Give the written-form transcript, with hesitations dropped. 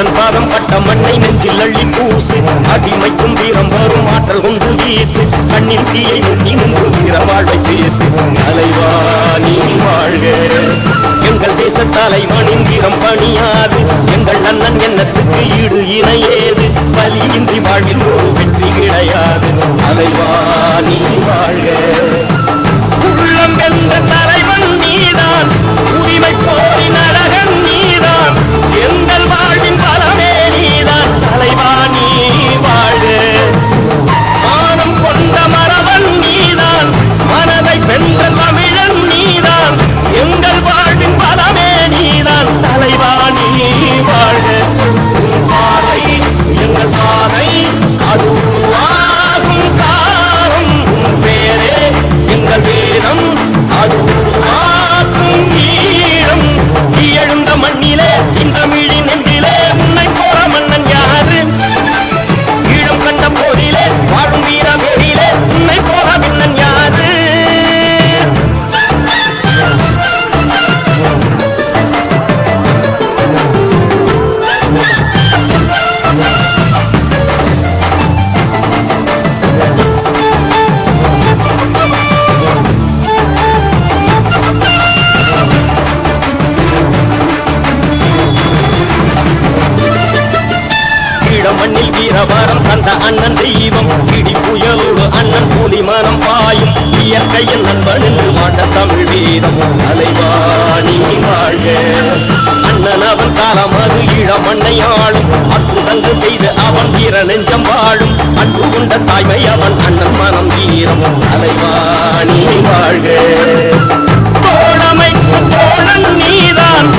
அண்ணன் பாதம் பட்ட மண்ணை நெஞ்சில் அள்ளி பூசு அடிமைக்கும் வீரம் வரும் ஆற்றல் கொண்டு வீசு கண்ணின் தீயை முன்னி நின்று வீர வாழ்வை பேசு தலைவா நீ வாழ்க எங்கள் தேச தலைவனின் வீரம் பணியாது எங்கள் அண்ணன் எண்ணத்துக்கு ஈடு இணையேது பலியின்றி வாழ்வில் ஒரு வெற்றி கிடையாது தலைவா நீ வாழ்க உள்ளம் என்ற தலைவன் நீதான் உரிமை போரின் அழகன் நீதான் எங்கள் வாழ்வின் பலமே நீதான் தலைவா நீ வாழ்க மானம் கொண்ட மரபன் நீதான் மனதை வென்ற தமிழன் நீதான் எங்கள் வாழ்வின் பலமே நீதான் தலைவா நீ வாழ்க பாதை எங்கள் பாதை அது உருவாகும் காலம் பேரே எங்கள் வேதம் அது உருவாக்கும் ஈழம் எழுந்த மண்ணிலே இந்த மிழி நெஞ்சிலே உன்னை போற மன்னன் யாரு ஈழம் கண்ட போரிலே வாழும் வீர வேரிலே உன்னை போற மன்னன் யாரு மண்ணில் வீரவாரம் தந்த அண்ணன் தெய்வம் இடி புயலோடு அண்ணன் கூலி மனம் பாயும் இயற்கையின் நண்பனில் மாட்ட தமிழ் வீரம் தலைவா நீ வாழ்க அண்ணன் அவன் காலம் அது ஈழ மண்ணை ஆளும் அற்புதங்கள் செய்து அவன் வீர நெஞ்சம் வாழும் அன்பு கொண்ட தாய்மை அவன் அண்ணன் மனம் வீரம் தலைவா நீ வாழ்க தோழமைக்கு தோழன் நீதான்